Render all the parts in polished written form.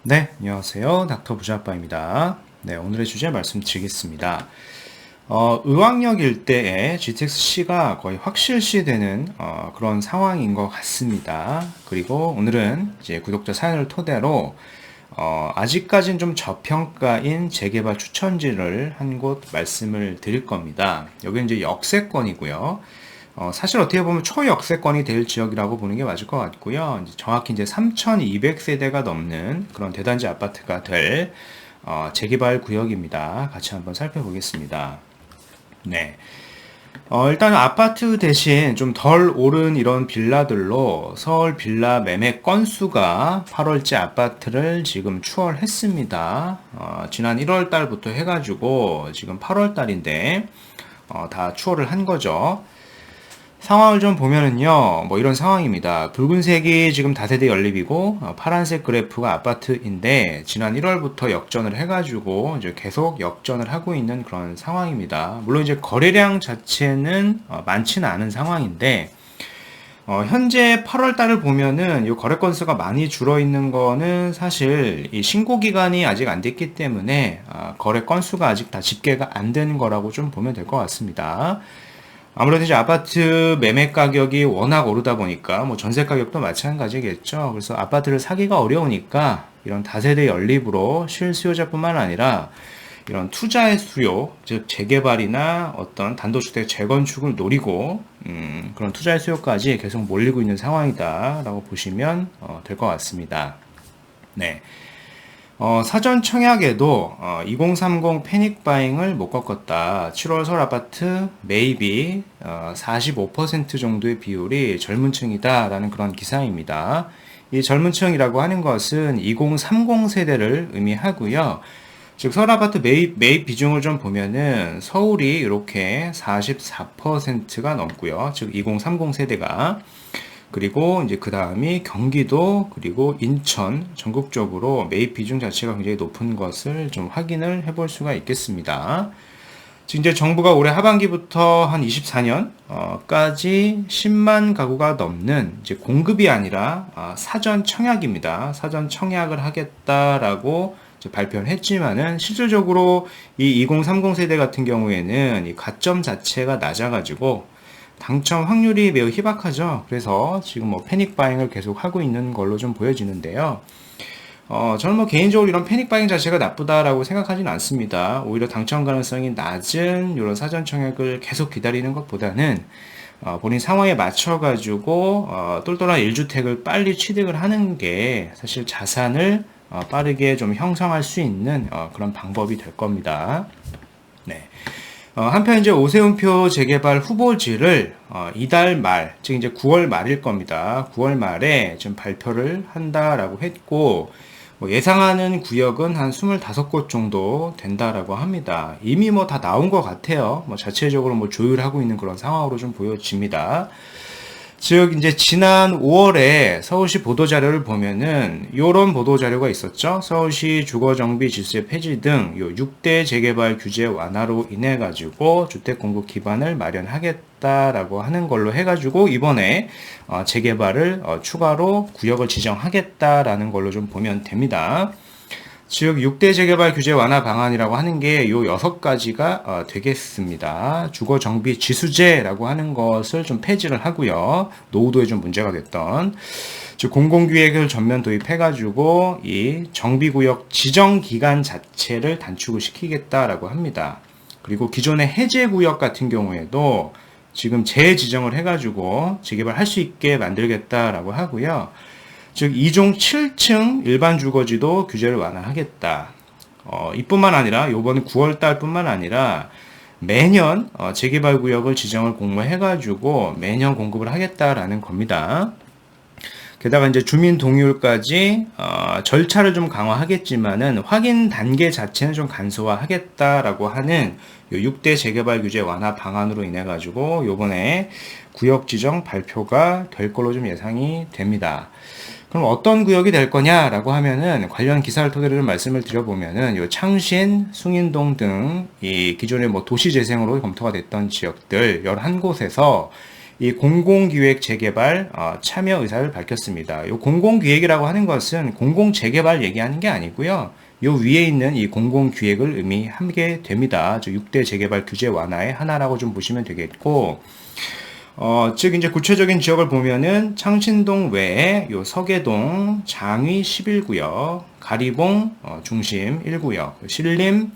네, 안녕하세요. 닥터 부자아빠입니다. 네, 오늘의 주제 말씀드리겠습니다. 의왕역 일대에 GTX-C가 거의 확실시되는 그런 상황인 것 같습니다. 그리고 오늘은 이제 구독자 사연을 토대로 아직까진 좀 저평가인 재개발 추천지를 한 곳 말씀을 드릴 겁니다. 여기는 이제 역세권이고요. 사실 어떻게 보면 초역세권이 될 지역이라고 보는 게 맞을 것 같고요. 이제 정확히 이제 3,200세대가 넘는 그런 대단지 아파트가 될 재개발 구역입니다. 같이 한번 살펴보겠습니다. 네. 일단 아파트 대신 좀 덜 오른 이런 빌라들로 서울 빌라 매매 건수가 8월째 아파트를 지금 추월했습니다. 지난 1월 달부터 해가지고 지금 8월 달인데 다 추월을 한 거죠. 상황을 좀 보면은요, 뭐 이런 상황입니다. 붉은색이 지금 다세대 연립이고, 파란색 그래프가 아파트인데, 지난 1월부터 역전을 해가지고, 이제 계속 역전을 하고 있는 그런 상황입니다. 물론 이제 거래량 자체는 많지는 않은 상황인데, 현재 8월 달을 보면은 이 거래 건수가 많이 줄어 있는 거는 사실 이 신고 기간이 아직 안 됐기 때문에, 거래 건수가 아직 다 집계가 안 된 거라고 좀 보면 될 것 같습니다. 아무래도 이제 아파트 매매 가격이 워낙 오르다 보니까 뭐 전세 가격도 마찬가지겠죠. 그래서 아파트를 사기가 어려우니까 이런 다세대 연립으로 실수요자뿐만 아니라 이런 투자의 수요, 즉 재개발이나 어떤 단독주택 재건축을 노리고 그런 투자의 수요까지 계속 몰리고 있는 상황이다라고 보시면 될 것 같습니다. 네. 사전 청약에도 2030 패닉 바잉을 못 겪었다. 7월 서울 아파트 매입이 45% 정도의 비율이 젊은 층이다라는 그런 기사입니다. 이 젊은 층이라고 하는 것은 2030 세대를 의미하고요. 즉 서울 아파트 매입 비중을 좀 보면은 서울이 이렇게 44%가 넘고요. 즉 2030 세대가 그리고 이제 그 다음이 경기도 그리고 인천 전국적으로 매입 비중 자체가 굉장히 높은 것을 좀 확인을 해볼 수가 있겠습니다. 지금 이제 정부가 올해 하반기부터 한 24년까지 10만 가구가 넘는 이제 공급이 아니라 사전 청약입니다. 사전 청약을 하겠다라고 발표를 했지만은 실질적으로 이 2030 세대 같은 경우에는 이 가점 자체가 낮아가지고 당첨 확률이 매우 희박하죠. 그래서 지금 뭐 패닉 바잉을 계속 하고 있는 걸로 좀 보여지는데요. 저는 뭐 개인적으로 이런 패닉 바잉 자체가 나쁘다라고 생각하지는 않습니다. 오히려 당첨 가능성이 낮은 이런 사전 청약을 계속 기다리는 것보다는 본인 상황에 맞춰가지고 똘똘한 1주택을 빨리 취득을 하는 게 사실 자산을 빠르게 좀 형성할 수 있는 그런 방법이 될 겁니다. 네. 한편 이제 오세훈표 재개발 후보지를 이달 말, 즉 이제 9월 말일 겁니다. 9월 말에 좀 발표를 한다라고 했고 뭐 예상하는 구역은 한 25곳 정도 된다라고 합니다. 이미 뭐 다 나온 것 같아요. 뭐 자체적으로 뭐 조율하고 있는 그런 상황으로 좀 보여집니다. 즉 이제 지난 5월에 서울시 보도자료를 보면은 요런 보도자료가 있었죠. 서울시 주거정비 질세 폐지 등 요 6대 재개발 규제 완화로 인해 가지고 주택 공급 기반을 마련하겠다라고 하는 걸로 해 가지고 이번에 재개발을 추가로 구역을 지정하겠다라는 걸로 좀 보면 됩니다. 즉 6대 재개발 규제 완화 방안이라고 하는 게 요 6가지가 되겠습니다. 주거 정비 지수제라고 하는 것을 좀 폐지를 하고요. 노후도에 좀 문제가 됐던 즉 공공기획을 전면 도입해 가지고 이 정비구역 지정 기간 자체를 단축을 시키겠다라고 합니다. 그리고 기존의 해제구역 같은 경우에도 지금 재지정을 해 가지고 재개발할 수 있게 만들겠다라고 하고요. 즉 2종 7층 일반 주거지도 규제를 완화하겠다. 이뿐만 아니라 요번 9월 달뿐만 아니라 매년 재개발 구역을 지정을 공모해가지고 매년 공급을 하겠다라는 겁니다. 게다가 이제 주민 동의율까지 절차를 좀 강화하겠지만은 확인 단계 자체는 좀 간소화하겠다라고 하는 요 6대 재개발 규제 완화 방안으로 인해 가지고 요번에 구역 지정 발표가 될 걸로 좀 예상이 됩니다. 그럼 어떤 구역이 될 거냐라고 하면은 관련 기사를 토대로 좀 말씀을 드려보면은 요 창신, 숭인동 등 이 기존의 뭐 도시 재생으로 검토가 됐던 지역들 11곳에서 이 공공기획 재개발 참여 의사를 밝혔습니다. 이 공공기획이라고 하는 것은 공공재개발 얘기하는 게 아니고요. 요 위에 있는 이 공공기획을 의미하게 됩니다. 6대 재개발 규제 완화의 하나라고 좀 보시면 되겠고, 즉 이제 구체적인 지역을 보면은 창신동 외에 요 서계동, 장위 11구역, 가리봉 중심 1구역, 신림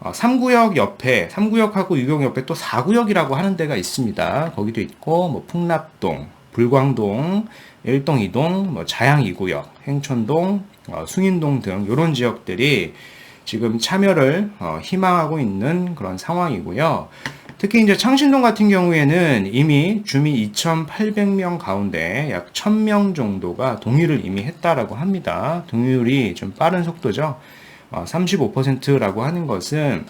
3구역 옆에 3구역하고 유경 옆에 또 4구역이라고 하는 데가 있습니다. 거기도 있고 뭐 풍납동, 불광동, 1동, 2동, 뭐 자양 2구역, 행촌동, 숭인동 등 이런 지역들이 지금 참여를 희망하고 있는 그런 상황이고요. 특히 이제 창신동 같은 경우에는 이미 주민 2,800명 가운데 약 1,000명 정도가 동의를 이미 했다라고 합니다. 동의율이 좀 빠른 속도죠. 35%라고 하는 것은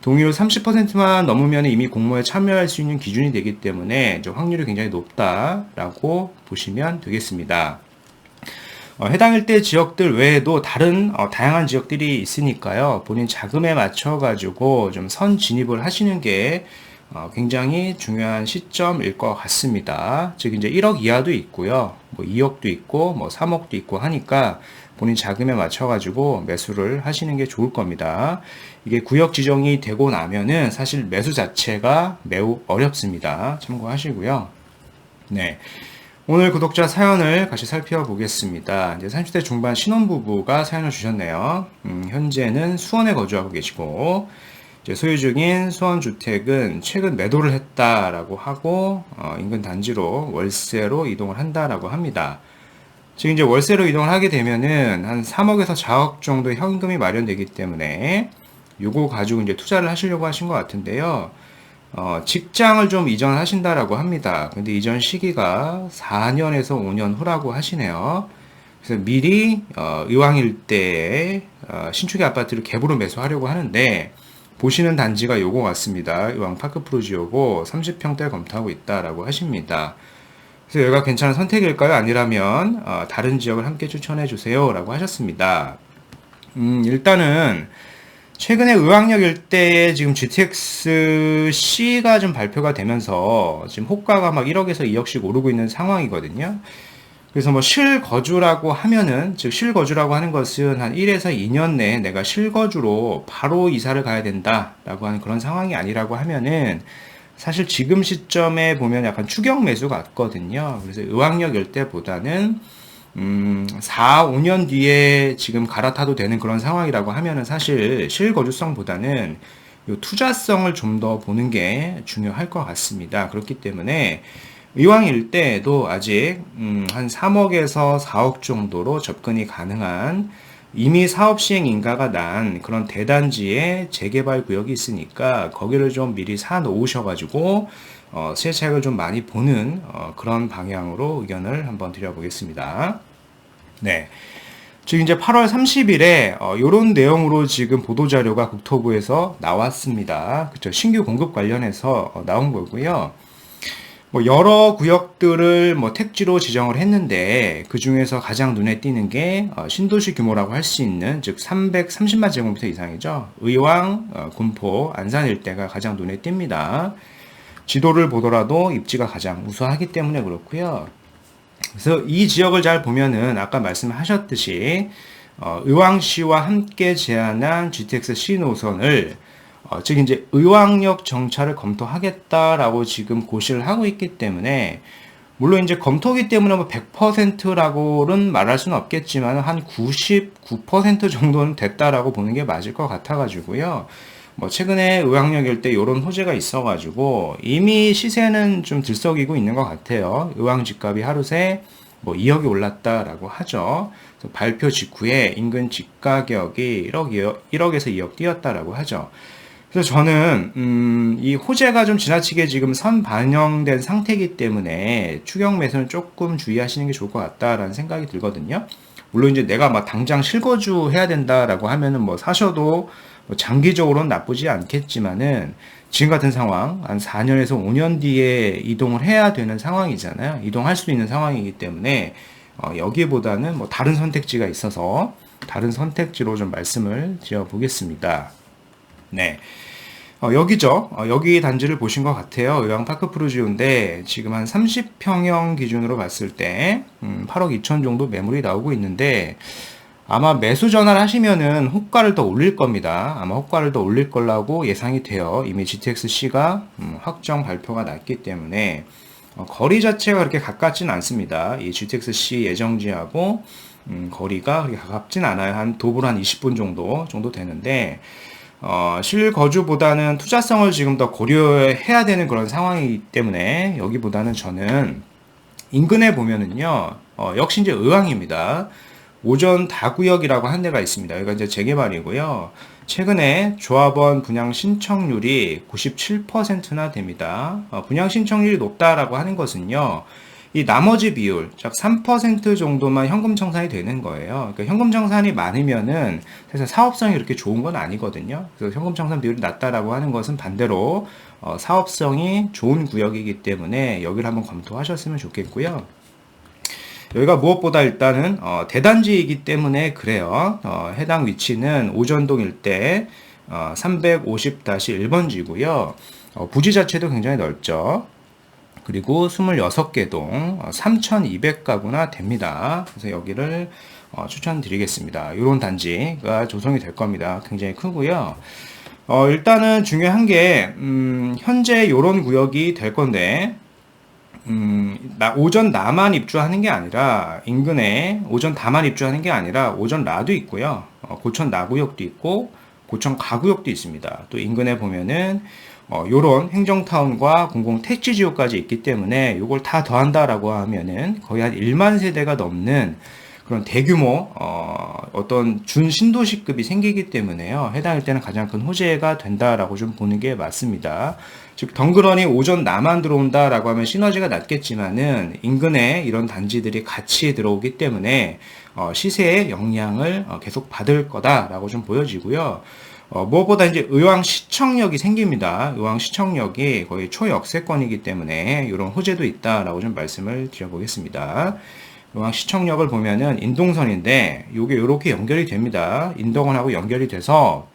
동의율 30%만 넘으면 이미 공모에 참여할 수 있는 기준이 되기 때문에 확률이 굉장히 높다라고 보시면 되겠습니다. 해당 일대 지역들 외에도 다른 다양한 지역들이 있으니까요. 본인 자금에 맞춰 가지고 좀 선 진입을 하시는 게 굉장히 중요한 시점일 것 같습니다. 즉 이제 1억 이하도 있고요. 뭐 2억도 있고 뭐 3억도 있고 하니까 본인 자금에 맞춰 가지고 매수를 하시는 게 좋을 겁니다. 이게 구역 지정이 되고 나면은 사실 매수 자체가 매우 어렵습니다. 참고하시고요. 네. 오늘 구독자 사연을 같이 살펴보겠습니다. 이제 30대 중반 신혼부부가 사연을 주셨네요. 현재는 수원에 거주하고 계시고, 이제 소유 중인 수원주택은 최근 매도를 했다라고 하고, 인근 단지로 월세로 이동을 한다라고 합니다. 지금 이제 월세로 이동을 하게 되면은 한 3억에서 4억 정도 현금이 마련되기 때문에 요거 가지고 이제 투자를 하시려고 하신 것 같은데요. 직장을 좀 이전하신다라고 합니다. 근데 이전 시기가 4년에서 5년 후라고 하시네요. 그래서 미리 의왕 일대에 신축의 아파트를 갭으로 매수하려고 하는데 보시는 단지가 요거 같습니다. 의왕 파크 프루지오고 30평대 검토하고 있다라고 하십니다. 그래서 여기가 괜찮은 선택일까요? 아니라면 다른 지역을 함께 추천해 주세요 라고 하셨습니다. 일단은 최근에 의왕역 일대에 지금 GTX-C가 좀 발표가 되면서 지금 호가가 막 1억에서 2억씩 오르고 있는 상황이거든요. 그래서 뭐 실거주라고 하면은, 즉 실거주라고 하는 것은 한 1에서 2년 내에 내가 실거주로 바로 이사를 가야 된다라고 하는 그런 상황이 아니라고 하면은 사실 지금 시점에 보면 약간 추격 매수 같거든요. 그래서 의왕역 일대보다는 4, 5년 뒤에 지금 갈아타도 되는 그런 상황이라고 하면은 사실 실거주성보다는 요 투자성을 좀 더 보는 게 중요할 것 같습니다. 그렇기 때문에 의왕 일대에도 아직 한 3억에서 4억 정도로 접근이 가능한 이미 사업 시행 인가가 난 그런 대단지의 재개발 구역이 있으니까 거기를 좀 미리 사 놓으셔가지고 시세 차익을 좀 많이 보는 그런 방향으로 의견을 한번 드려보겠습니다. 네. 지금 이제 8월 30일에 이런 내용으로 지금 보도자료가 국토부에서 나왔습니다. 그쵸? 신규 공급 관련해서 나온 거고요. 뭐 여러 구역들을 뭐 택지로 지정을 했는데 그 중에서 가장 눈에 띄는 게 신도시 규모라고 할 수 있는 즉 330만 제곱미터 이상이죠. 의왕, 군포, 안산 일대가 가장 눈에 띕니다. 지도를 보더라도 입지가 가장 우수하기 때문에 그렇고요. 그래서 이 지역을 잘 보면은 아까 말씀하셨듯이 의왕시와 함께 제안한 GTX-C 노선을 즉 이제 의왕역 정차를 검토하겠다라고 지금 고시를 하고 있기 때문에 물론 이제 검토기 때문에 뭐 100%라고는 말할 수는 없겠지만 한 99% 정도는 됐다라고 보는 게 맞을 것 같아가지고요. 뭐 최근에 의왕역 일대 이런 호재가 있어가지고 이미 시세는 좀 들썩이고 있는 것 같아요. 의왕 집값이 하루 새 뭐 2억이 올랐다라고 하죠. 그래서 발표 직후에 인근 집가격이 1억에서 2억 뛰었다라고 하죠. 그래서 저는 이 호재가 좀 지나치게 지금 선 반영된 상태이기 때문에 추격 매수는 조금 주의하시는 게 좋을 것 같다라는 생각이 들거든요. 물론 이제 내가 막 당장 실거주 해야 된다라고 하면은 뭐 사셔도 뭐 장기적으로는 나쁘지 않겠지만은 지금 같은 상황 한 4년에서 5년 뒤에 이동을 해야 되는 상황이잖아요. 이동할 수 있는 상황이기 때문에 여기보다는 뭐 다른 선택지가 있어서 다른 선택지로 좀 말씀을 드려보겠습니다. 네. 여기죠. 여기 단지를 보신 것 같아요. 의왕 파크프루지오인데 지금 한 30평형 기준으로 봤을 때 8억 2천 정도 매물이 나오고 있는데 아마 매수 전환 하시면은 호가를 더 올릴 겁니다. 아마 호가를 더 올릴 거라고 예상이 돼요. 이미 GTX-C가 확정 발표가 났기 때문에 거리 자체가 그렇게 가깝진 않습니다. 이 GTX-C 예정지하고 거리가 그렇게 가깝진 않아요. 한 도보로 한 20분 정도 되는데 실거주보다는 투자성을 지금 더 고려해야 되는 그런 상황이기 때문에 여기보다는 저는 인근에 보면은요, 역시 이제 의왕입니다. 오전 다구역이라고 한 데가 있습니다. 여기가 이제 재개발이고요. 최근에 조합원 분양 신청률이 97%나 됩니다. 분양 신청률이 높다라고 하는 것은요, 이 나머지 비율, 즉 3% 정도만 현금 청산이 되는 거예요. 그러니까 현금 청산이 많으면은 사실 사업성이 그렇게 좋은 건 아니거든요. 그래서 현금 청산 비율이 낮다라고 하는 것은 반대로 사업성이 좋은 구역이기 때문에 여기를 한번 검토하셨으면 좋겠고요. 여기가 무엇보다 일단은 대단지이기 때문에 그래요. 해당 위치는 오전동 일대 350-1번지고요. 부지 자체도 굉장히 넓죠. 그리고 26개 동 3,200가구나 됩니다. 그래서 여기를 추천드리겠습니다. 이런 단지가 조성이 될 겁니다. 굉장히 크고요. 일단은 중요한 게 현재 이런 구역이 될 건데 오전 나만 입주하는 게 아니라 인근에 오전 다만 입주하는 게 아니라 오전 라도 있고요. 고천 나구역도 있고 고천 가구역도 있습니다. 또 인근에 보면은 요런 행정타운과 공공택지지역까지 있기 때문에 요걸 다 더한다라고 하면은 거의 한 1만 세대가 넘는 그런 대규모 어떤 준신도시급이 생기기 때문에요. 해당 일대는 가장 큰 호재가 된다라고 좀 보는 게 맞습니다. 즉 덩그러니 오전 나만 들어온다라고 하면 시너지가 낮겠지만은 인근에 이런 단지들이 같이 들어오기 때문에 시세의 영향을 계속 받을 거다라고 좀 보여지고요. 무엇보다 이제 의왕시청역이 생깁니다. 의왕시청역이 거의 초역세권이기 때문에 이런 호재도 있다라고 좀 말씀을 드려보겠습니다. 의왕시청역을 보면은 인동선인데 이게 이렇게 연결이 됩니다. 인덕원하고 연결이 돼서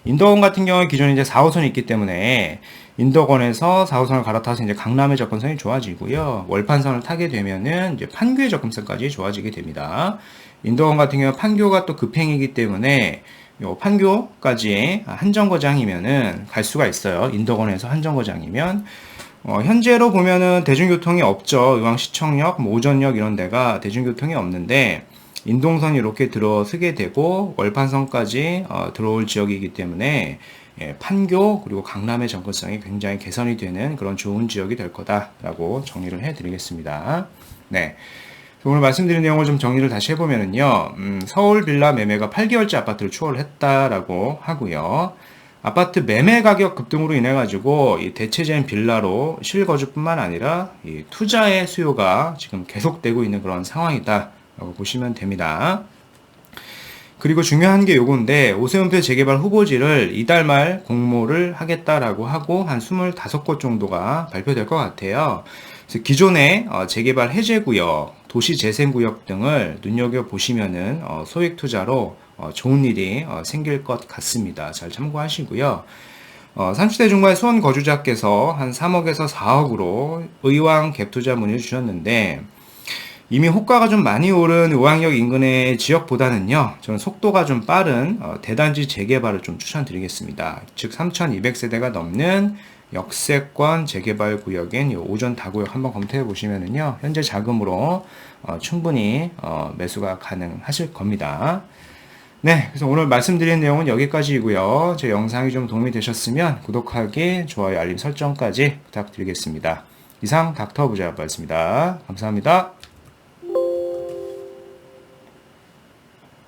인덕원 같은 경우에 기존에 이제 4호선이 있기 때문에 인덕원에서 4호선을 갈아타서 이제 강남의 접근성이 좋아지고요. 월판선을 타게 되면은 이제 판교의 접근성까지 좋아지게 됩니다. 인덕원 같은 경우 판교가 또 급행이기 때문에 요 판교까지 한 정거장이면은 갈 수가 있어요. 인덕원에서 한 정거장이면 현재로 보면은 대중교통이 없죠. 의왕시청역, 오전역 이런 데가 대중교통이 없는데 인동선이 이렇게 들어서게 되고 월판선까지 들어올 지역이기 때문에 판교 그리고 강남의 접근성이 굉장히 개선이 되는 그런 좋은 지역이 될 거다라고 정리를 해드리겠습니다. 네. 오늘 말씀드린 내용을 좀 정리를 다시 해보면은요, 서울 빌라 매매가 8개월째 아파트를 추월했다라고 하고요. 아파트 매매 가격 급등으로 인해 가지고 이 대체된 빌라로 실거주뿐만 아니라 이 투자의 수요가 지금 계속되고 있는 그런 상황이다라고 보시면 됩니다. 그리고 중요한 게 요건데 오세훈표 재개발 후보지를 이달 말 공모를 하겠다라고 하고 한 25곳 정도가 발표될 것 같아요. 그래서 기존의 재개발 해제구역, 도시재생구역 등을 눈여겨보시면은 소액 투자로 좋은 일이 생길 것 같습니다. 잘 참고하시고요. 30대 중반의 수원 거주자께서 한 3억에서 4억으로 의왕 갭 투자 문의를 주셨는데 이미 호가가 좀 많이 오른 의왕역 인근의 지역보다는요, 저는 속도가 좀 빠른 대단지 재개발을 좀 추천드리겠습니다. 즉 3,200세대가 넘는 역세권 재개발 구역인 오전 다구역 한번 검토해 보시면은요, 현재 자금으로 충분히 매수가 가능하실 겁니다. 네, 그래서 오늘 말씀드린 내용은 여기까지이고요. 제 영상이 좀 도움이 되셨으면 구독하기, 좋아요, 알림 설정까지 부탁드리겠습니다. 이상 닥터 부자였습니다. 감사합니다.